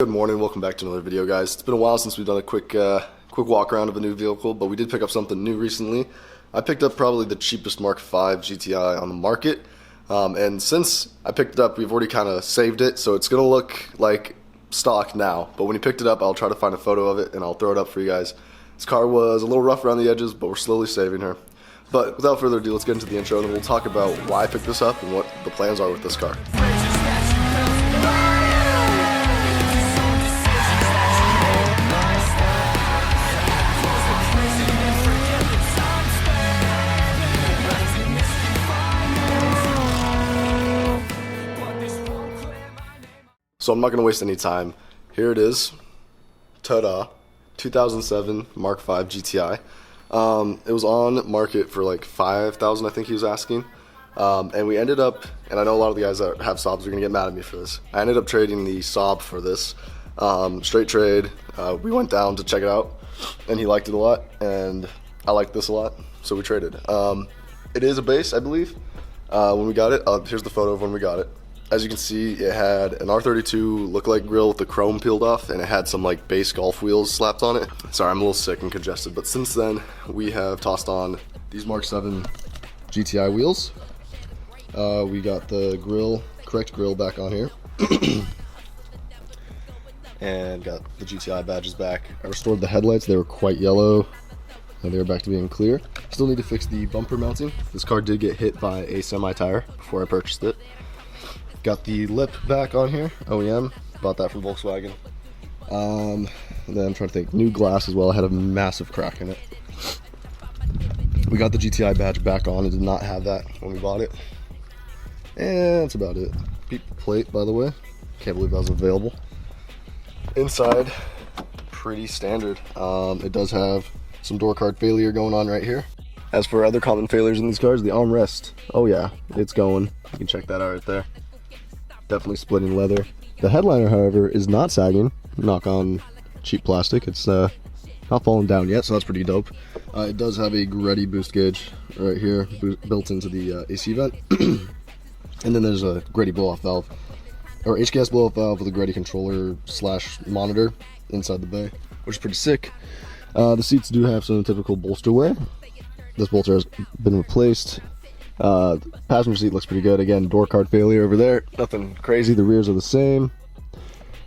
Good morning, welcome back to another video, guys. It's been a while since we've done a quick walk around of a new vehicle, but we did pick up something new recently. I picked up probably the cheapest Mark 5 GTI on the market, and since I picked it up, we've already kind of saved it, so it's gonna look like stock now. But when you picked it up, I'll try to find a photo of it and I'll throw it up for you guys. This car was a little rough around the edges, but we're slowly saving her. But without further ado, let's get into the intro, and then we'll talk about why I picked this up and what the plans are with this car. So I'm not going to waste any time. Here it is. Ta-da. 2007 Mark 5 GTI. It was on market for like $5,000, I think he was asking. And we ended up, and I know a lot of the guys that have Saabs are going to get mad at me for this. I ended up trading the Saab for this. Straight trade. We went down to check it out, and he liked it a lot, and I liked this a lot, so we traded. It is a base, I believe, when we got it. Here's the photo of when we got it. As you can see, it had an R32 look-alike grille with the chrome peeled off, and it had some like base golf wheels slapped on it. Sorry, I'm a little sick and congested, but since then, we have tossed on these Mark 7 GTI wheels. We got the correct grille back on here. And got the GTI badges back. I restored the headlights, they were quite yellow, and they were back to being clear. Still need to fix the bumper mounting. This car did get hit by a semi-tire before I purchased it. Got the lip back on here, OEM, bought that from Volkswagen. And then I'm trying to think, new glass as well. I had a massive crack in it. We got the GTI badge back on. It did not have that when we bought it. And that's about it. Peep plate, by the way. Can't believe that was available. Inside, pretty standard. It does have some door card failure going on right here. As for other common failures in these cars, the armrest. Oh yeah, it's going. You can check that out right there. Definitely splitting leather. The headliner, however, is not sagging. Knock on cheap plastic. It's not falling down yet, so that's pretty dope. It does have a Greddy boost gauge right here, built into the AC vent. And then there's a Greddy blow-off valve, or HKS blow-off valve with a Greddy controller / monitor inside the bay, which is pretty sick. The seats do have some typical bolster wear. This bolster has been replaced. Passenger seat looks pretty good. Again, door card failure over there. Nothing crazy. The rears are the same,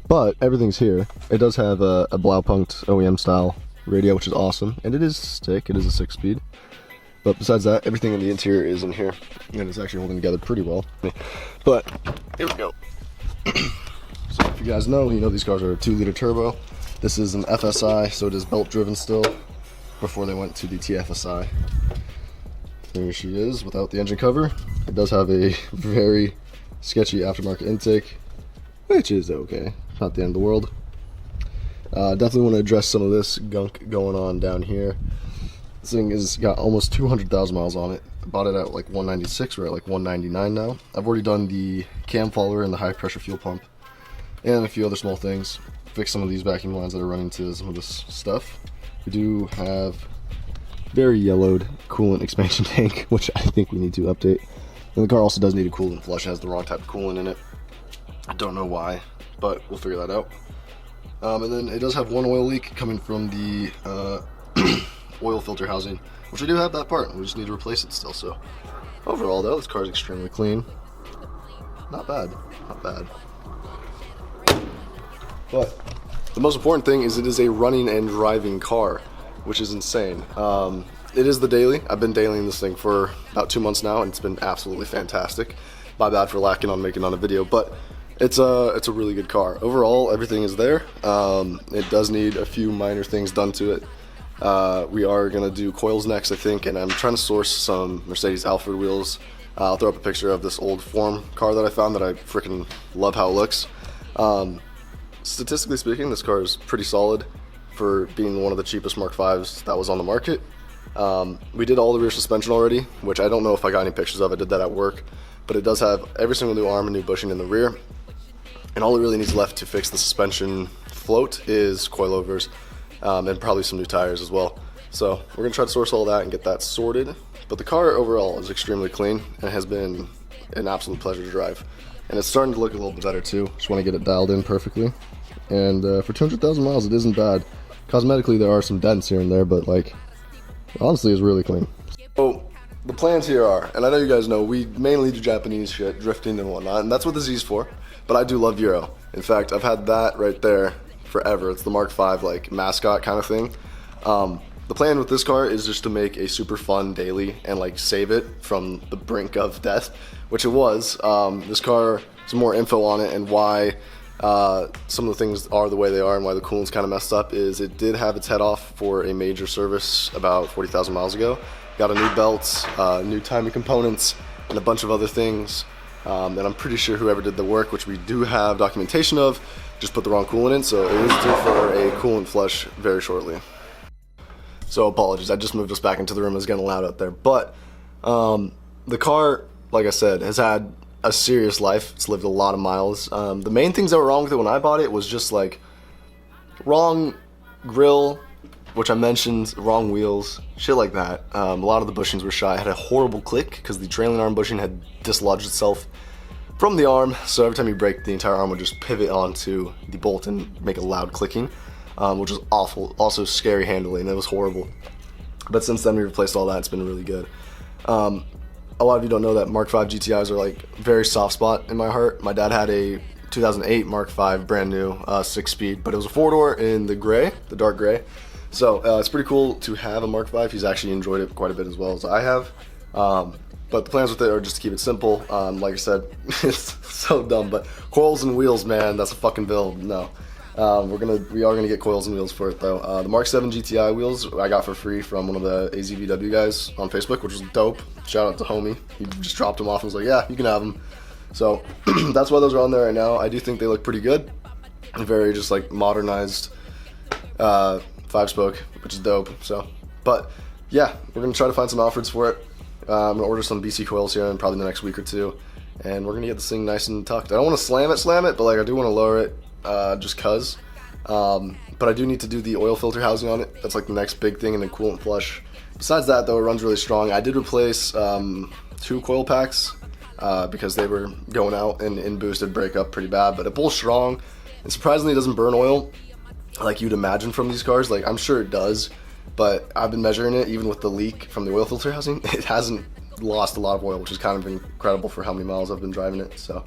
but everything's here. It does have a Blaupunkt OEM style radio, which is awesome, and it is stick. It is a 6-speed. But besides that, everything in the interior is in here, and it's actually holding together pretty well. But here we go. So if you guys know, you know these cars are a 2-liter turbo. This is an FSI, so it is belt driven still. Before they went to the TFSI. There she is without the engine cover. It does have a very sketchy aftermarket intake, which is okay, not the end of the world. Definitely want to address some of this gunk going on down here. This thing has got almost 200,000 miles on it. I bought it at like 196, we're at like 199 now. I've already done the cam follower and the high pressure fuel pump and a few other small things. Fixed some of these vacuum lines that are running to some of this stuff. We do have very yellowed coolant expansion tank, which I think we need to update. And the car also does need a coolant flush. It has the wrong type of coolant in it. I don't know why, but we'll figure that out. And then it does have one oil leak coming from the oil filter housing, which we do have that part. We just need to replace it still. So overall, though, this car is extremely clean. Not bad, not bad. But the most important thing is it is a running and driving car, which is insane. It is the daily. I've been dailying this thing for about 2 months now, and it's been absolutely fantastic. My bad for lacking on making on a video, but it's a really good car. Overall, everything is there. It does need a few minor things done to it. We are gonna do coils next, I think, and I'm trying to source some Mercedes Alfred wheels. I'll throw up a picture of this old Form car that I found that I freaking love how it looks. Statistically speaking, this car is pretty solid for being one of the cheapest Mark 5s that was on the market. We did all the rear suspension already, which I don't know if I got any pictures of. I did that at work, but it does have every single new arm and new bushing in the rear. And all it really needs left to fix the suspension float is coilovers, and probably some new tires as well. So we're gonna try to source all that and get that sorted. But the car overall is extremely clean and has been an absolute pleasure to drive. And it's starting to look a little bit better too. Just want to get it dialed in perfectly. and for 200,000 miles, it isn't bad. Cosmetically, there are some dents here and there, but like, honestly, it's really clean. So the plans here are, and I know you guys know, we mainly do Japanese shit, drifting and whatnot, and that's what the Z's for. But I do love Euro. In fact, I've had that right there forever. It's the Mark 5 like mascot kind of thing. The plan with this car is just to make a super fun daily and like save it from the brink of death, which it was. This car, some more info on it and why some of the things are the way they are and why the coolant's kind of messed up is it did have its head off for a major service about 40,000 miles ago. Got a new belt, new timing components, and a bunch of other things. And I'm pretty sure whoever did the work, which we do have documentation of, just put the wrong coolant in, so it is due for a coolant flush very shortly. So apologies, I just moved us back into the room. It was getting loud out there. But the car, like I said, has had a serious life. It's lived a lot of miles. The main things that were wrong with it when I bought it was just like wrong grill, which I mentioned, wrong wheels, shit like that. A lot of the bushings were shot. It had a horrible click because the trailing arm bushing had dislodged itself from the arm, so every time you brake, the entire arm would just pivot onto the bolt and make a loud clicking, which was awful. Also scary handling, it was horrible. But since then we replaced all that. It's been really good. A lot of you don't know that Mark 5 GTIs are like very soft spot in my heart. My dad had a 2008 Mark 5 brand new 6-speed, but it was a 4-door in the gray, the dark gray. So it's pretty cool to have a Mark 5. He's actually enjoyed it quite a bit as well as I have. But the plans with it are just to keep it simple. Like I said, it's so dumb, but coils and wheels, man, that's a fucking build. No, we are gonna get coils and wheels for it though. The Mark 7 GTI wheels I got for free from one of the AZVW guys on Facebook, which was dope. Shout out to homie. He just dropped them off and was like, yeah, you can have them. So that's why those are on there right now. I do think they look pretty good. Very just like modernized 5-spoke, which is dope. So, but yeah, we're gonna try to find some offers for it. I'm gonna order some BC coils here in probably the next week or two, and we're gonna get this thing nice and tucked. I don't want to slam it, but like I do want to lower it, just cause. But I do need to do the oil filter housing on it. That's like the next big thing, and then coolant flush. Besides that, though, it runs really strong. I did replace 2 coil packs because they were going out and in boosted break up pretty bad. But it pulls strong, and surprisingly, it doesn't burn oil like you'd imagine from these cars. Like I'm sure it does. But I've been measuring it, even with the leak from the oil filter housing, it hasn't lost a lot of oil, which is kind of incredible for how many miles I've been driving it. So,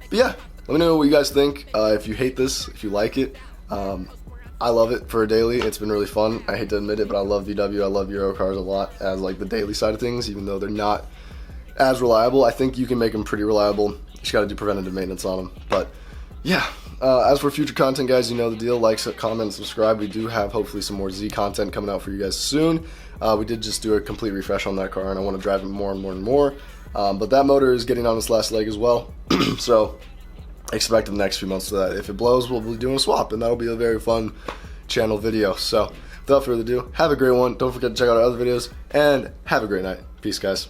but yeah, let me know what you guys think. If you hate this, if you like it. I love it for a daily. It's been really fun. I hate to admit it, but I love VW. I love Euro cars a lot as like the daily side of things, even though they're not as reliable. I think you can make them pretty reliable. You just got to do preventative maintenance on them. But yeah. As for future content, guys, you know the deal. Like, comment, subscribe. We do have hopefully some more Z content coming out for you guys soon. We did just do a complete refresh on that car, and I want to drive it more and more and more. But that motor is getting on its last leg as well. So expect in the next few months that if it blows, we'll be doing a swap, and that'll be a very fun channel video. So without further ado, have a great one. Don't forget to check out our other videos, and have a great night. Peace, guys.